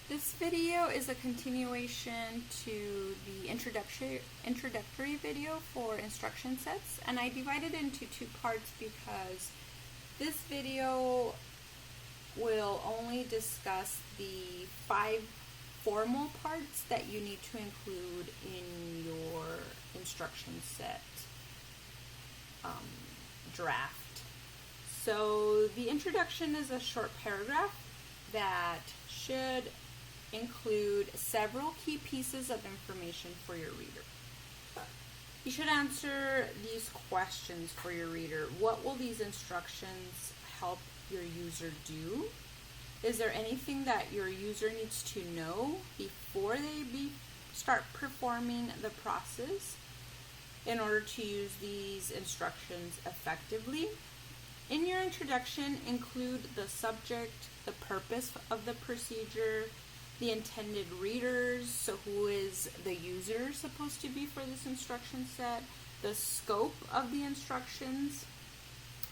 This video is a continuation to the introductory video for instruction sets, and I divided it into two parts because this video will only discuss the 5 formal parts that you need to include in your instruction set draft. So the introduction is a short paragraph that should include several key pieces of information for your reader. You should answer these questions for your reader. What will these instructions help your user do? Is there anything that your user needs to know before they start performing the process in order to use these instructions effectively? In your introduction, include the subject, the purpose of the procedure, the intended readers, so who is the user supposed to be for this instruction set, the scope of the instructions,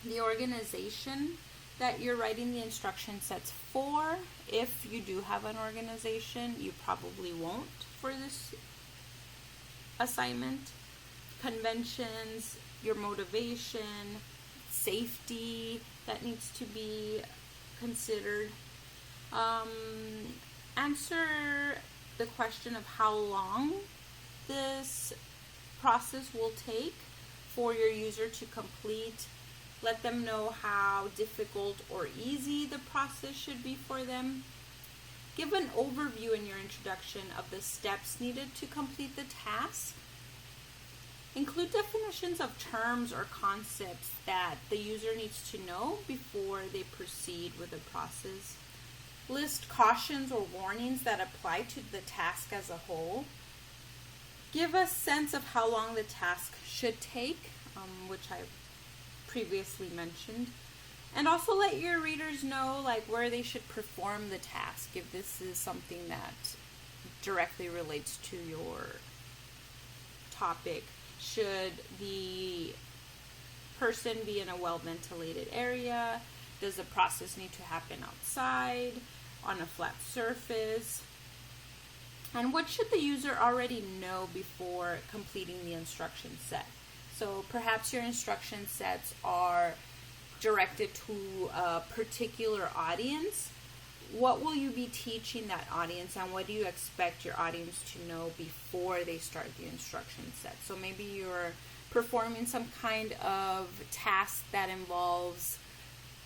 the organization that you're writing the instruction sets for. If you do have an organization, you probably won't for this assignment. Conventions, your motivation, safety that needs to be considered. Answer the question of how long this process will take for your user to complete. Let them know how difficult or easy the process should be for them. Give an overview in your introduction of the steps needed to complete the task. Include definitions of terms or concepts that the user needs to know before they proceed with the process. List cautions or warnings that apply to the task as a whole. Give a sense of how long the task should take, which I previously mentioned. And also let your readers know where they should perform the task if this is something that directly relates to your topic. Should the person be in a well-ventilated area? Does the process need to happen outside, on a flat surface? And what should the user already know before completing the instruction set? So perhaps your instruction sets are directed to a particular audience. What will you be teaching that audience, and what do you expect your audience to know before they start the instruction set? So maybe you're performing some kind of task that involves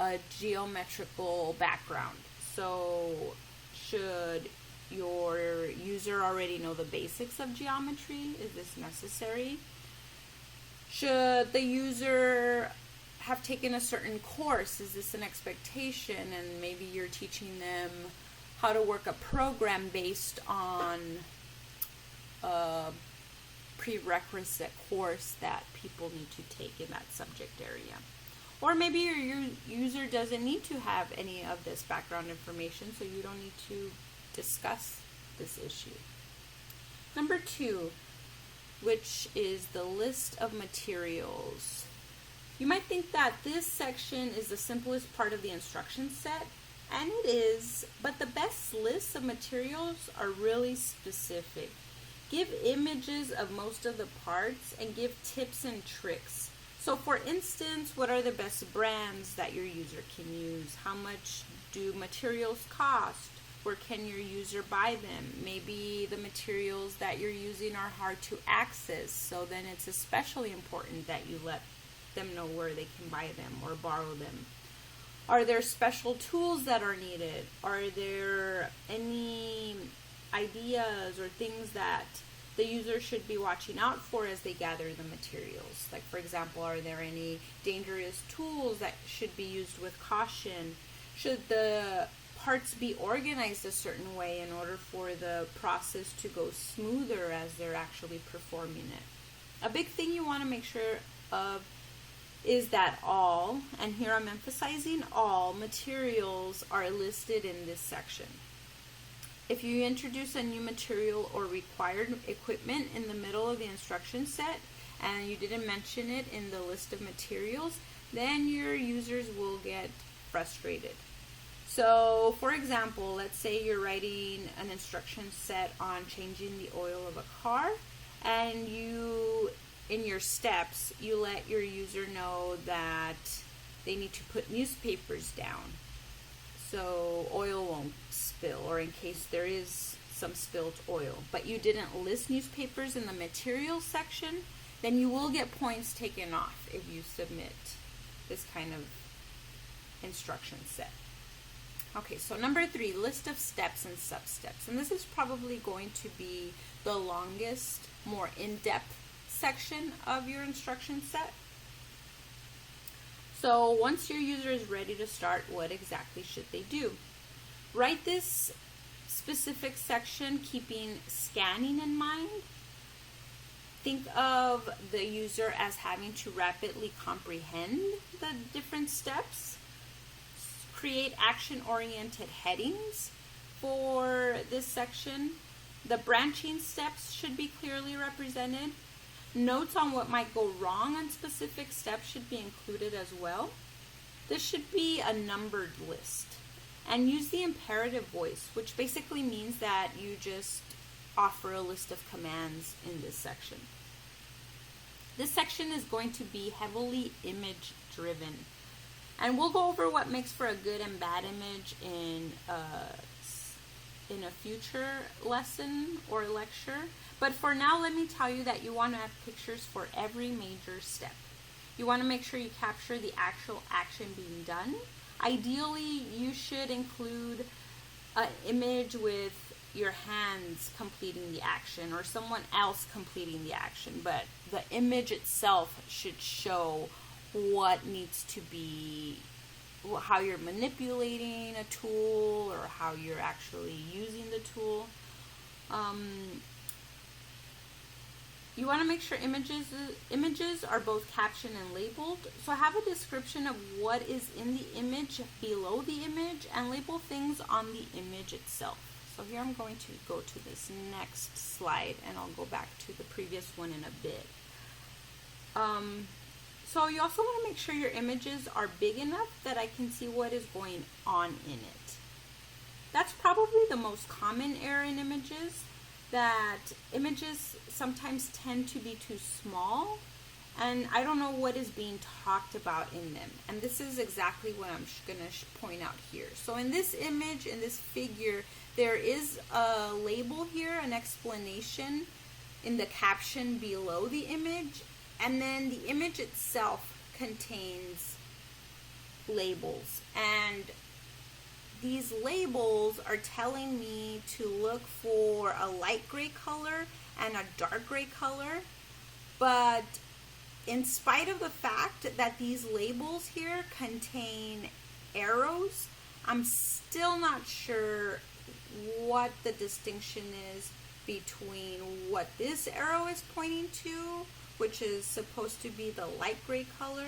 a geometrical background. So should your user already know the basics of geometry? Is this necessary? Should the user have taken a certain course? Is this an expectation? And maybe you're teaching them how to work a program based on a prerequisite course that people need to take in that subject area. Or maybe your user doesn't need to have any of this background information, so you don't need to discuss this issue. Number 2, which is the list of materials. You might think that this section is the simplest part of the instruction set, and it is, but the best lists of materials are really specific. Give images of most of the parts and give tips and tricks. So for instance, what are the best brands that your user can use? How much do materials cost? Where can your user buy them? Maybe the materials that you're using are hard to access, so then it's especially important that you let them know where they can buy them or borrow them. Are there special tools that are needed? Are there any ideas or things that the user should be watching out for as they gather the materials? Like, for example, are there any dangerous tools that should be used with caution? Should the parts be organized a certain way in order for the process to go smoother as they're actually performing it? A big thing you want to make sure of is that all, and here I'm emphasizing all, materials are listed in this section. If you introduce a new material or required equipment in the middle of the instruction set and you didn't mention it in the list of materials, then your users will get frustrated. So, for example, let's say you're writing an instruction set on changing the oil of a car, and you, in your steps, you let your user know that they need to put newspapers down so oil won't spill, or in case there is some spilled oil. But you didn't list newspapers in the materials section, then you will get points taken off if you submit this kind of instruction set. Okay, so number 3, list of steps and sub-steps. And this is probably going to be the longest, more in-depth section of your instruction set. So once your user is ready to start, what exactly should they do? Write this specific section keeping scanning in mind. Think of the user as having to rapidly comprehend the different steps. Create action-oriented headings for this section. The branching steps should be clearly represented. Notes on what might go wrong on specific steps should be included as well. This should be a numbered list. And use the imperative voice, which basically means that you just offer a list of commands in this section. This section is going to be heavily image-driven. And we'll go over what makes for a good and bad image in a future lesson or lecture. But for now, let me tell you that you want to have pictures for every major step. You want to make sure you capture the actual action being done. Ideally, you should include an image with your hands completing the action or someone else completing the action. But the image itself should show what needs to be, how you're manipulating a tool or how you're actually using the tool. You want to make sure images are both captioned and labeled. So have a description of what is in the image below the image and label things on the image itself. So here I'm going to go to this next slide and I'll go back to the previous one in a bit. So you also want to make sure your images are big enough that I can see what is going on in it. That's probably the most common error in images, that images sometimes tend to be too small and I don't know what is being talked about in them. And this is exactly what I'm going to point out here. So in this image, in this figure, there is a label here, an explanation in the caption below the image. And then the image itself contains labels. And these labels are telling me to look for a light gray color and a dark gray color. But in spite of the fact that these labels here contain arrows, I'm still not sure what the distinction is between what this arrow is pointing to, which is supposed to be the light gray color,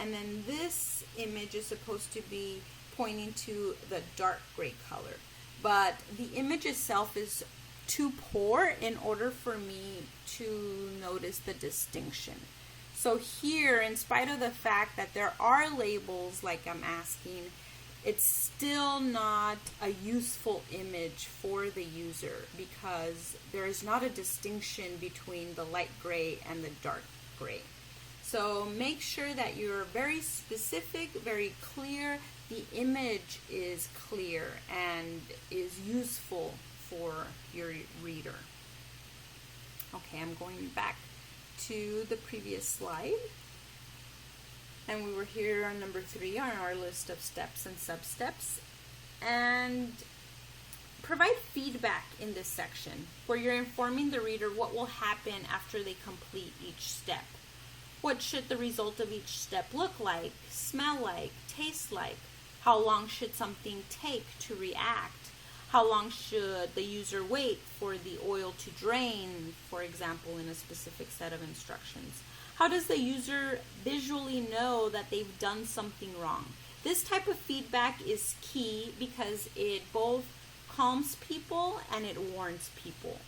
and then this image is supposed to be pointing to the dark gray color. But the image itself is too poor in order for me to notice the distinction. So here, in spite of the fact that there are labels like I'm asking, it's still not a useful image for the user because there is not a distinction between the light gray and the dark gray. So make sure that you're very specific, very clear. The image is clear and is useful for your reader. Okay, I'm going back to the previous slide. And we were here on number 3 on our list of steps and sub-steps. And provide feedback in this section where you're informing the reader what will happen after they complete each step. What should the result of each step look like, smell like, taste like? How long should something take to react? How long should the user wait for the oil to drain, for example, in a specific set of instructions? How does the user visually know that they've done something wrong? This type of feedback is key because it both calms people and it warns people.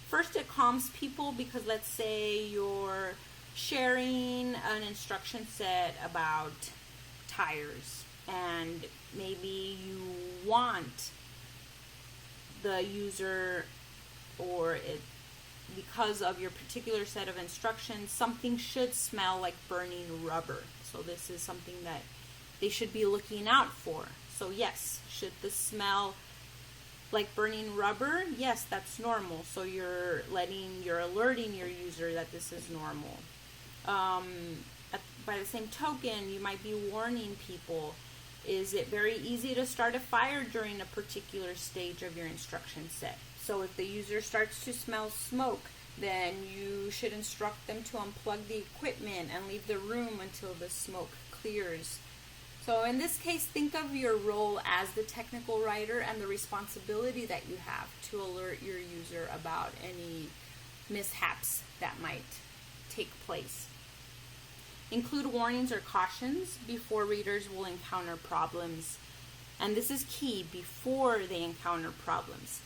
First, it calms people because let's say you're sharing an instruction set about tires and maybe you want the user, or it, because of your particular set of instructions, something should smell like burning rubber. So this is something that they should be looking out for. So yes, should this smell like burning rubber? Yes, that's normal. So you're alerting your user that this is normal. By the same token, you might be warning people, is it very easy to start a fire during a particular stage of your instruction set? So if the user starts to smell smoke, then you should instruct them to unplug the equipment and leave the room until the smoke clears. So in this case, think of your role as the technical writer and the responsibility that you have to alert your user about any mishaps that might take place. Include warnings or cautions before readers will encounter problems. And this is key, before they encounter problems.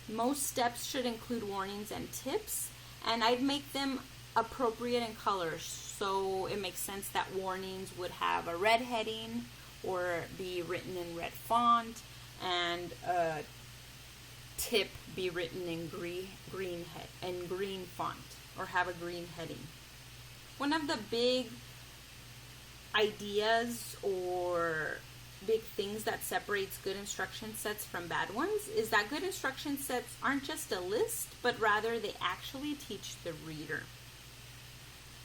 Most steps should include warnings and tips, and I'd make them appropriate in colors. So it makes sense that warnings would have a red heading or be written in red font, and a tip be written in green font, or have a green heading. One of the big ideas or big things that separates good instruction sets from bad ones is that good instruction sets aren't just a list, but rather they actually teach the reader.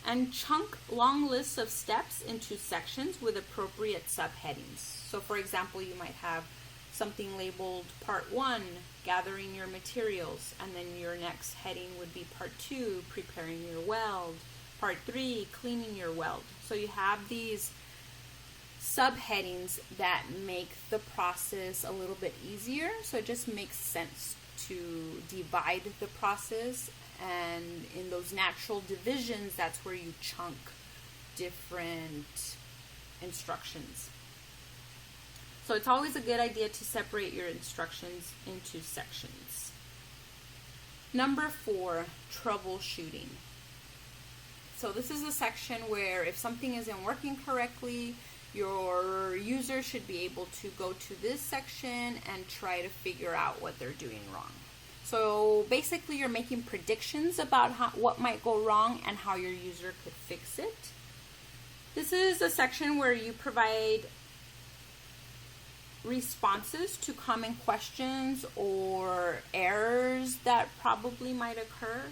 And chunk long lists of steps into sections with appropriate subheadings. So for example, you might have something labeled Part 1, gathering your materials, and then your next heading would be Part 2, preparing your weld, Part 3, cleaning your weld. So you have these subheadings that make the process a little bit easier. So it just makes sense to divide the process, and in those natural divisions, that's where you chunk different instructions. So it's always a good idea to separate your instructions into sections. Number 4, troubleshooting. So this is a section where if something isn't working correctly, your user should be able to go to this section and try to figure out what they're doing wrong. So basically you're making predictions about what might go wrong and how your user could fix it. This is a section where you provide responses to common questions or errors that probably might occur.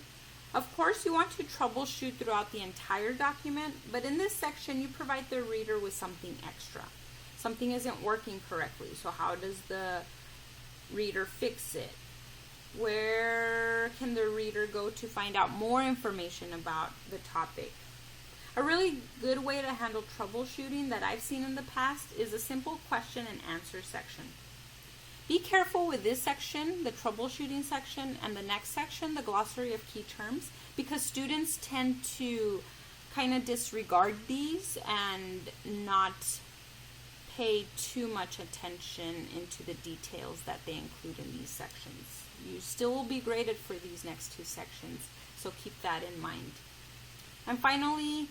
Of course, you want to troubleshoot throughout the entire document, but in this section, you provide the reader with something extra. Something isn't working correctly, so how does the reader fix it? Where can the reader go to find out more information about the topic? A really good way to handle troubleshooting that I've seen in the past is a simple question and answer section. Be careful with this section, the troubleshooting section, and the next section, the glossary of key terms, because students tend to kind of disregard these and not pay too much attention into the details that they include in these sections. You still will be graded for these next 2 sections, so keep that in mind. And finally,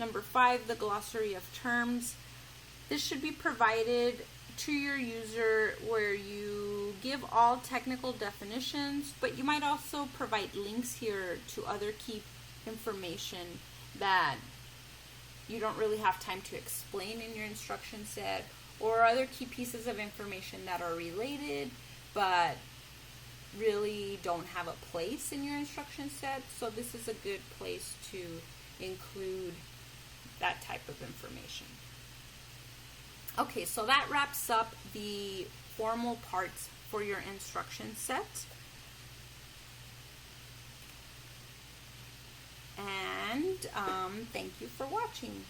number 5, the glossary of terms. This should be provided to your user where you give all technical definitions, but you might also provide links here to other key information that you don't really have time to explain in your instruction set, or other key pieces of information that are related but really don't have a place in your instruction set. So this is a good place to include that type of information. Okay, so that wraps up the formal parts for your instruction set. And thank you for watching.